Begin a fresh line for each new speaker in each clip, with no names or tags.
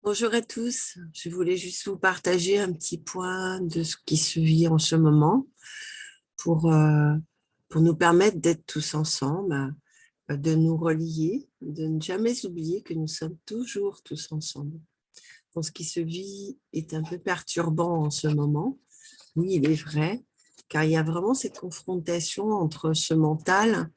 Bonjour à tous, je voulais juste vous partager un petit point de ce qui se vit en ce moment pour, euh, pour nous permettre d'être tous ensemble, de nous relier, de ne jamais oublier que nous sommes toujours tous ensemble. Donc, ce qui se vit est un peu perturbant en ce moment, oui, il est vrai, car il y a vraiment cette confrontation entre ce mental,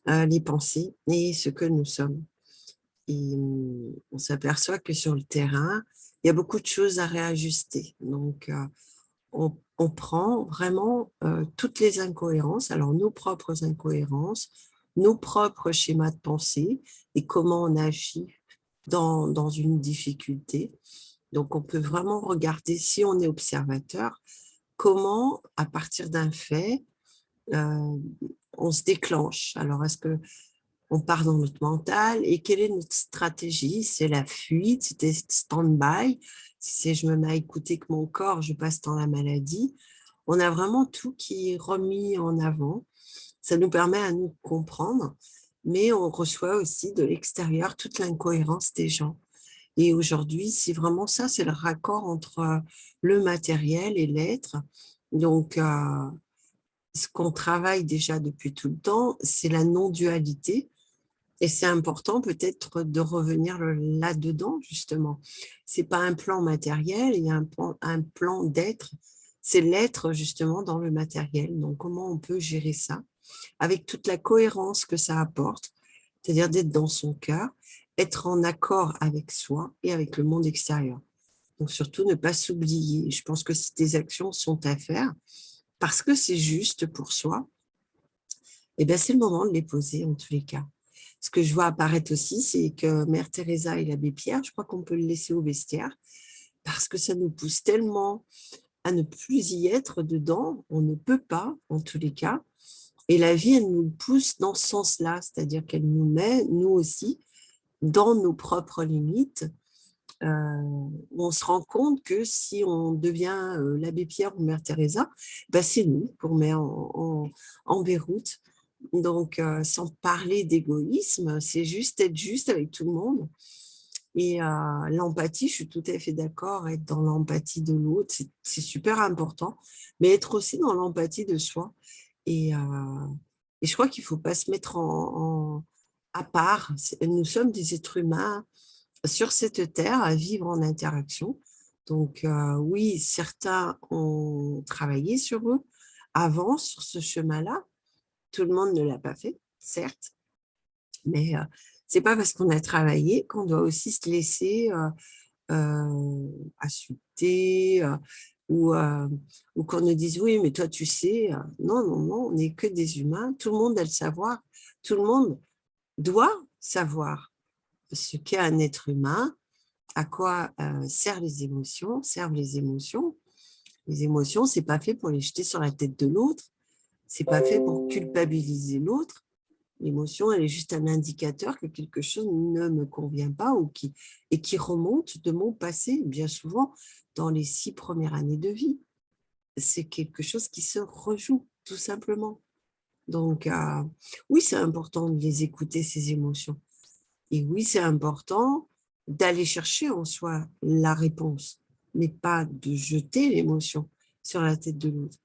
les pensées et ce que nous sommes. Et on s'aperçoit que sur le terrain, il y a beaucoup de choses à réajuster. Donc, on prend vraiment toutes les incohérences, alors nos propres incohérences, nos propres schémas de pensée et comment on agit dans une difficulté. Donc, on peut vraiment regarder, si on est observateur, comment, à partir d'un fait, euh, on se déclenche. Alors, est-ce que on part dans notre mental et quelle est notre stratégie? C'est la fuite, c'était stand-by. Si c'est je me mets à écouter que mon corps, je passe dans la maladie. On a vraiment tout qui est remis en avant. Ça nous permet à nous comprendre, mais on reçoit aussi de l'extérieur toute l'incohérence des gens. Et aujourd'hui, c'est vraiment ça, c'est le raccord entre le matériel et l'être. Donc, ce qu'on travaille déjà depuis tout le temps, c'est la non-dualité. Et c'est important peut-être de revenir là-dedans, justement. C'est pas un plan matériel, il y a un plan d'être. C'est l'être, justement, dans le matériel. Donc, comment on peut gérer ça avec toute la cohérence que ça apporte, c'est-à-dire d'être dans son cœur, être en accord avec soi et avec le monde extérieur. Donc, surtout, ne pas s'oublier. Je pense que si des actions sont à faire, parce que c'est juste pour soi, eh bien, c'est le moment de les poser en tous les cas. Ce que je vois apparaître aussi, c'est que Mère Teresa et l'abbé Pierre, je crois qu'on peut le laisser au vestiaire parce que ça nous pousse tellement à ne plus y être dedans. On ne peut pas, en tous les cas. Et la vie, elle nous pousse dans ce sens-là, c'est-à-dire qu'elle nous met, nous aussi, dans nos propres limites. On se rend compte que si on devient l'abbé Pierre ou Mère Teresa, ben c'est nous qu'on met en déroute. Donc, sans parler d'égoïsme, c'est juste être juste avec tout le monde. Et l'empathie, je suis tout à fait d'accord, être dans l'empathie de l'autre, c'est super important, mais être aussi dans l'empathie de soi. Et, euh, et je crois qu'il ne faut pas se mettre à part. Nous sommes des êtres humains sur cette terre à vivre en interaction. Donc, oui, certains ont travaillé sur eux avant, sur ce chemin-là. Tout le monde ne l'a pas fait, certes, mais c'est pas parce qu'on a travaillé qu'on doit aussi se laisser insulter ou, ou qu'on nous dise oui, mais toi tu sais. Non, non, non, on n'est que des humains. Tout le monde a le savoir. Tout le monde doit savoir ce qu'est un être humain, à quoi servent les émotions. Les émotions, c'est pas fait pour les jeter sur la tête de l'autre. C'est pas fait pour culpabiliser l'autre. L'émotion, elle est juste un indicateur que quelque chose ne me convient pas et qui remonte de mon passé, bien souvent dans les 6 premières années de vie. C'est quelque chose qui se rejoue, tout simplement. Donc, oui, c'est important de les écouter, ces émotions. Et oui, c'est important d'aller chercher en soi la réponse, mais pas de jeter l'émotion sur la tête de l'autre.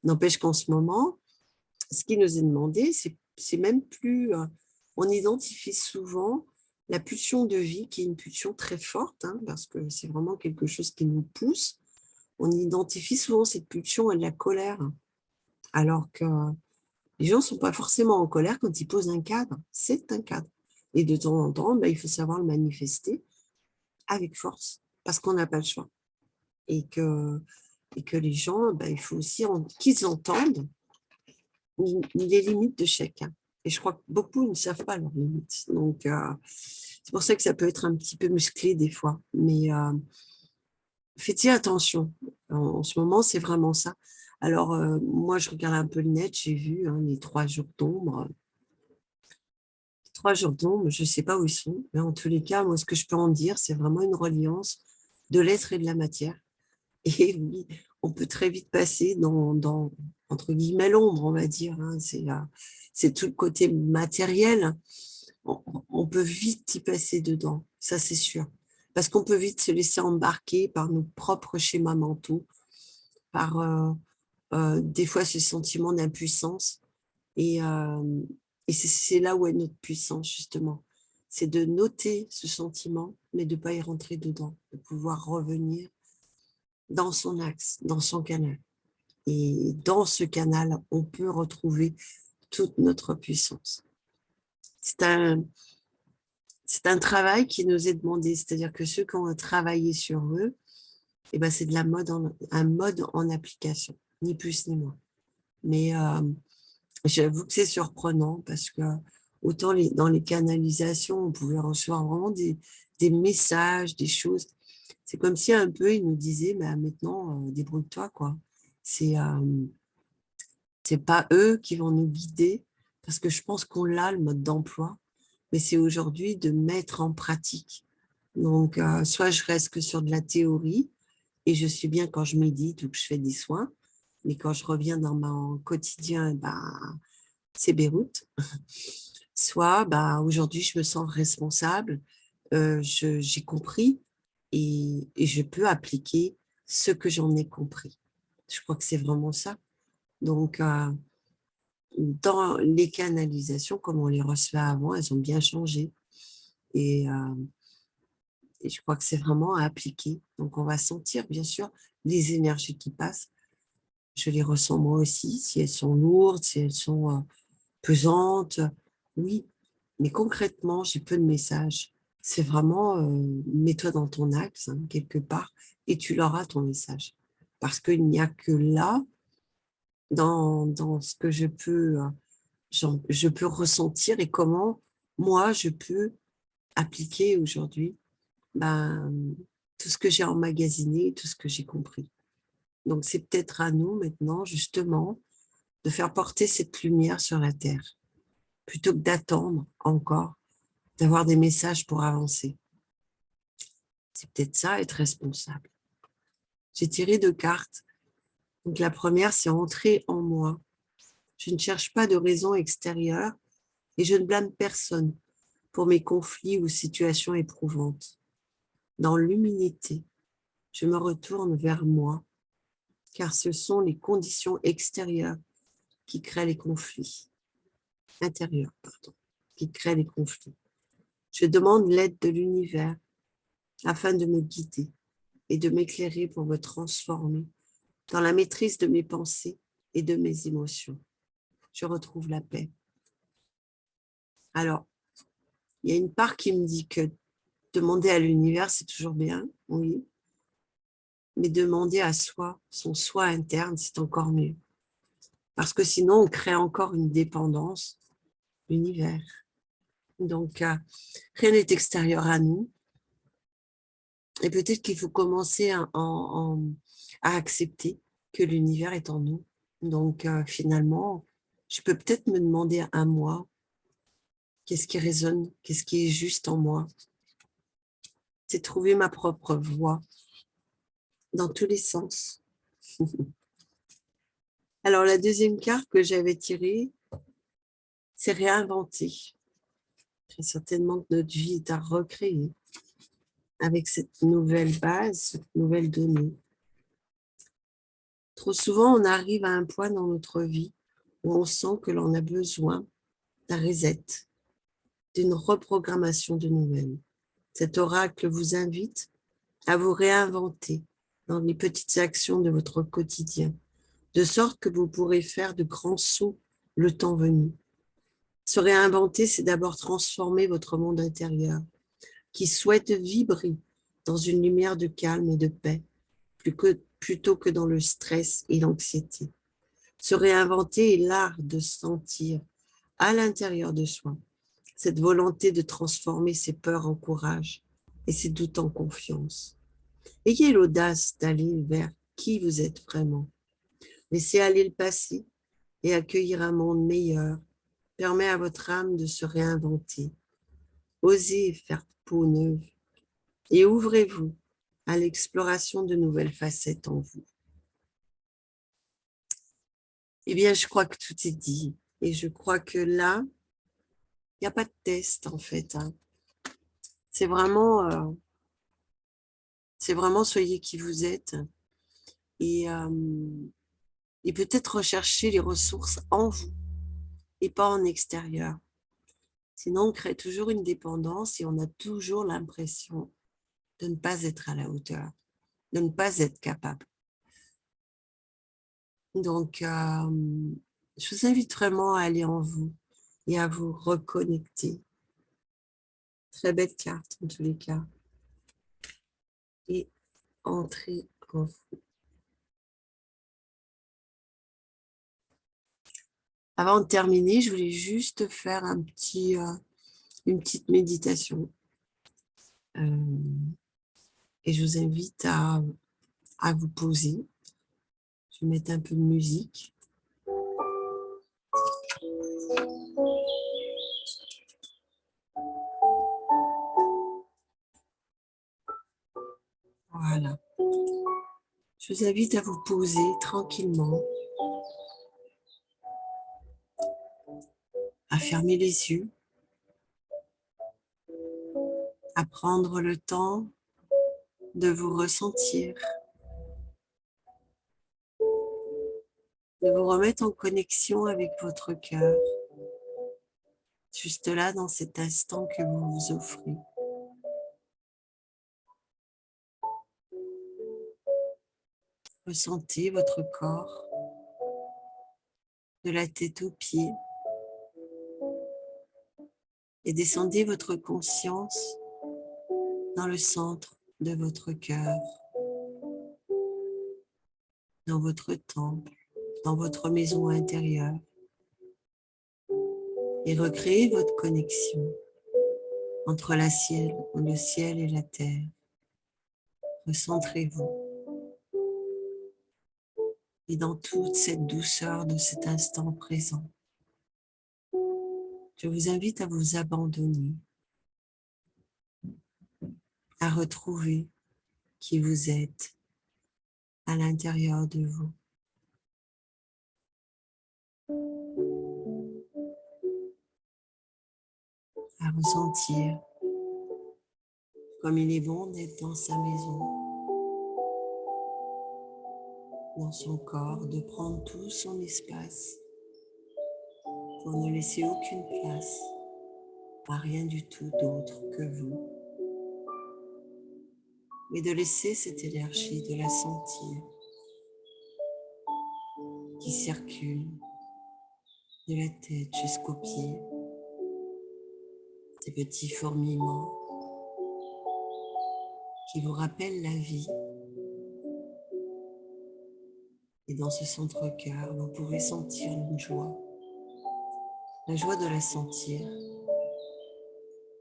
N'empêche qu'en ce moment, ce qui nous est demandé, c'est même plus. On identifie souvent la pulsion de vie, qui est une pulsion très forte, hein, parce que c'est vraiment quelque chose qui nous pousse. On identifie souvent cette pulsion et de la colère, alors que les gens ne sont pas forcément en colère quand ils posent un cadre. C'est un cadre. Et de temps en temps, ben, il faut savoir le manifester avec force, parce qu'on n'a pas le choix. Et que, et que les gens, ben, il faut aussi qu'ils entendent les limites de chacun. Et je crois que beaucoup ne savent pas leurs limites. Donc, c'est pour ça que ça peut être un petit peu musclé des fois. Mais faites-y attention. En ce moment, c'est vraiment ça. Alors, moi, je regarde un peu le net, j'ai vu les 3 jours d'ombre. 3 jours d'ombre, je ne sais pas où ils sont. Mais en tous les cas, moi, ce que je peux en dire, c'est vraiment une reliance de l'être et de la matière. Et oui, on peut très vite passer dans entre guillemets, l'ombre, on va dire. Hein. C'est tout le côté matériel. On peut vite y passer dedans, ça c'est sûr. Parce qu'on peut vite se laisser embarquer par nos propres schémas mentaux, par des fois ce sentiment d'impuissance. Et, c'est là où est notre puissance, justement. C'est de noter ce sentiment, mais de ne pas y rentrer dedans, de pouvoir revenir dans son axe, dans son canal. Et dans ce canal, on peut retrouver toute notre puissance. C'est un travail qui nous est demandé, c'est-à-dire que ceux qui ont travaillé sur eux, eh ben, c'est de un mode en application, ni plus ni moins. Mais j'avoue que c'est surprenant parce que autant dans les canalisations, on pouvait recevoir vraiment des messages, des choses. C'est comme si un peu ils nous disaient, bah, maintenant, débrouille-toi, quoi. C'est pas eux qui vont nous guider parce que je pense qu'on l'a, le mode d'emploi, mais c'est aujourd'hui de mettre en pratique. Donc, soit je reste que sur de la théorie et je suis bien quand je médite ou que je fais des soins, mais quand je reviens dans mon quotidien, ben, c'est Beyrouth. Soit bah, aujourd'hui, je me sens responsable, j'ai compris et je peux appliquer ce que j'en ai compris. Je crois que c'est vraiment ça. Donc, dans les canalisations, comme on les recevait avant, elles ont bien changé. Et, je crois que c'est vraiment à appliquer. Donc, on va sentir, bien sûr, les énergies qui passent. Je les ressens moi aussi, si elles sont lourdes, si elles sont pesantes. Oui, mais concrètement, j'ai peu de messages. C'est vraiment, mets-toi dans ton axe, hein, quelque part, et tu l'auras ton message. Parce qu'il n'y a que là, dans ce que je peux ressentir et comment moi, je peux appliquer aujourd'hui ben, tout ce que j'ai emmagasiné, tout ce que j'ai compris. Donc, c'est peut-être à nous maintenant, justement, de faire porter cette lumière sur la Terre, plutôt que d'attendre encore, d'avoir des messages pour avancer. C'est peut-être ça, être responsable. J'ai tiré 2 cartes. Donc, la première, c'est entrer en moi. Je ne cherche pas de raison extérieure et je ne blâme personne pour mes conflits ou situations éprouvantes. Dans l'humilité, je me retourne vers moi, car ce sont les conditions extérieures qui créent les conflits. Intérieurs, pardon, qui créent les conflits. Je demande l'aide de l'univers afin de me guider et de m'éclairer pour me transformer dans la maîtrise de mes pensées et de mes émotions. Je retrouve la paix. Alors, il y a une part qui me dit que demander à l'univers, c'est toujours bien, oui, mais demander à soi, son soi interne, c'est encore mieux. Parce que sinon, on crée encore une dépendance, l'univers. Donc, rien n'est extérieur à nous. Et peut-être qu'il faut commencer à accepter que l'univers est en nous. Donc, finalement, je peux peut-être me demander à moi, qu'est-ce qui résonne, qu'est-ce qui est juste en moi. C'est trouver ma propre voie dans tous les sens. Alors, la deuxième carte que j'avais tirée, c'est réinventer. Très certainement que notre vie est à recréer avec cette nouvelle base, cette nouvelle donnée. Trop souvent, on arrive à un point dans notre vie où on sent que l'on a besoin d'un reset, d'une reprogrammation de nous-mêmes. Cet oracle vous invite à vous réinventer dans les petites actions de votre quotidien, de sorte que vous pourrez faire de grands sauts le temps venu. Se réinventer, c'est d'abord transformer votre monde intérieur, qui souhaite vibrer dans une lumière de calme et de paix, plutôt que dans le stress et l'anxiété. Se réinventer est l'art de sentir à l'intérieur de soi cette volonté de transformer ses peurs en courage et ses doutes en confiance. Ayez l'audace d'aller vers qui vous êtes vraiment. Laissez aller le passé et accueillir un monde meilleur permet à votre âme de se réinventer. Osez faire peau neuve et ouvrez-vous à l'exploration de nouvelles facettes en vous. Eh bien, je crois que tout est dit et je crois que là, il n'y a pas de test en fait. Hein. C'est vraiment C'est vraiment soyez qui vous êtes et, et peut-être rechercher les ressources en vous et pas en extérieur. Sinon, on crée toujours une dépendance et on a toujours l'impression de ne pas être à la hauteur, de ne pas être capable. Donc, je vous invite vraiment à aller en vous et à vous reconnecter. Très belle carte en tous les cas. Et entrer en vous. Avant de terminer, je voulais juste faire une petite méditation. Et je vous invite à vous poser. Je vais mettre un peu de musique. Voilà. Je vous invite à vous poser tranquillement, à fermer les yeux, à prendre le temps de vous ressentir, de vous remettre en connexion avec votre cœur, juste là dans cet instant que vous vous offrez. Ressentez votre corps, de la tête aux pieds, et descendez votre conscience dans le centre de votre cœur, dans votre temple, dans votre maison intérieure, et recréez votre connexion entre le ciel et la terre. Recentrez-vous. Et dans toute cette douceur de cet instant présent, je vous invite à vous abandonner, à retrouver qui vous êtes à l'intérieur de vous. À ressentir comme il est bon d'être dans sa maison, dans son corps, de prendre tout son espace pour ne laisser aucune place à rien du tout d'autre que vous, mais de laisser cette énergie, de la sentir qui circule de la tête jusqu'aux pieds, ces petits fourmillements qui vous rappellent la vie. Et dans ce centre-cœur, vous pouvez sentir une joie, la joie de la sentir,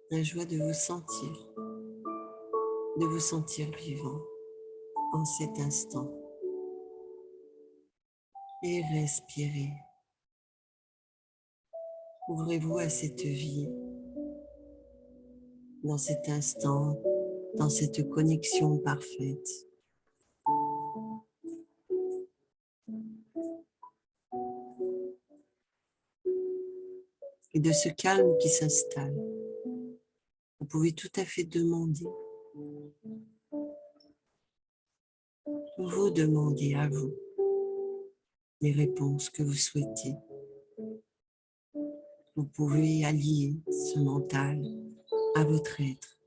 la joie de vous sentir vivant en cet instant. Et respirez. Ouvrez-vous à cette vie, dans cet instant, dans cette connexion parfaite. Et de ce calme qui s'installe, vous pouvez tout à fait demander, vous demandez à vous les réponses que vous souhaitez. Vous pouvez allier ce mental à votre être.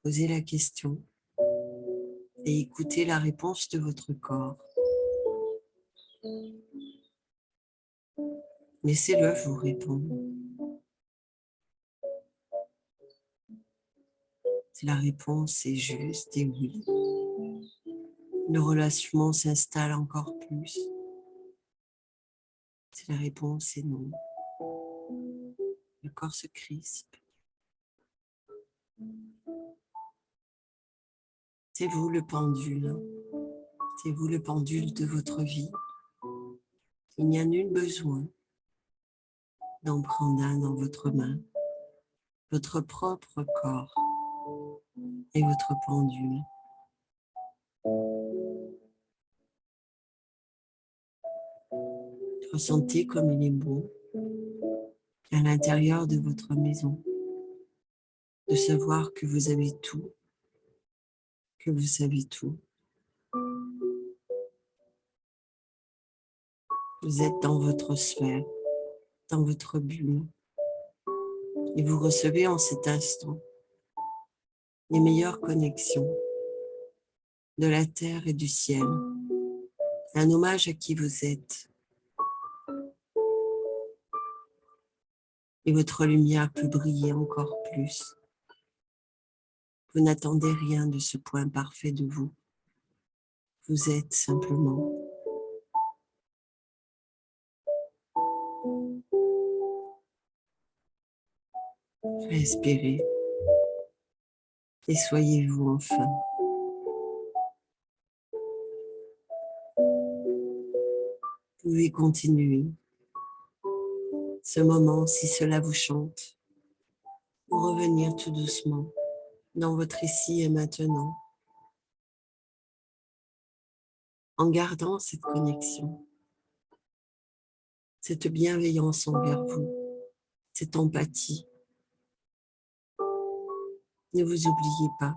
Posez la question et écoutez la réponse de votre corps. Laissez-le vous répondre. Si la réponse est juste et oui, le relâchement s'installe encore plus. Si la réponse est non, le corps se crispe. C'est vous le pendule. C'est vous le pendule de votre vie. Il n'y a nul besoin d'en prendre un dans votre main. Votre propre corps est votre pendule. Ressentez comme il est beau à l'intérieur de votre maison. de savoir que vous avez tout, que vous savez tout. Vous êtes dans votre sphère, dans votre bulle, et vous recevez en cet instant les meilleures connexions de la terre et du ciel. Un hommage à qui vous êtes. Et votre lumière peut briller encore plus. Vous n'attendez rien de ce point parfait de vous. Vous êtes simplement. Respirez et soyez-vous enfin. Vous pouvez continuer ce moment si cela vous chante, pour revenir tout doucement dans votre ici et maintenant, en gardant cette connexion, cette bienveillance envers vous, cette empathie. Ne vous oubliez pas,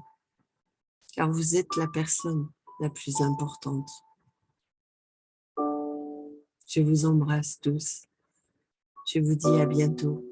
car vous êtes la personne la plus importante. Je vous embrasse tous. Je vous dis à bientôt.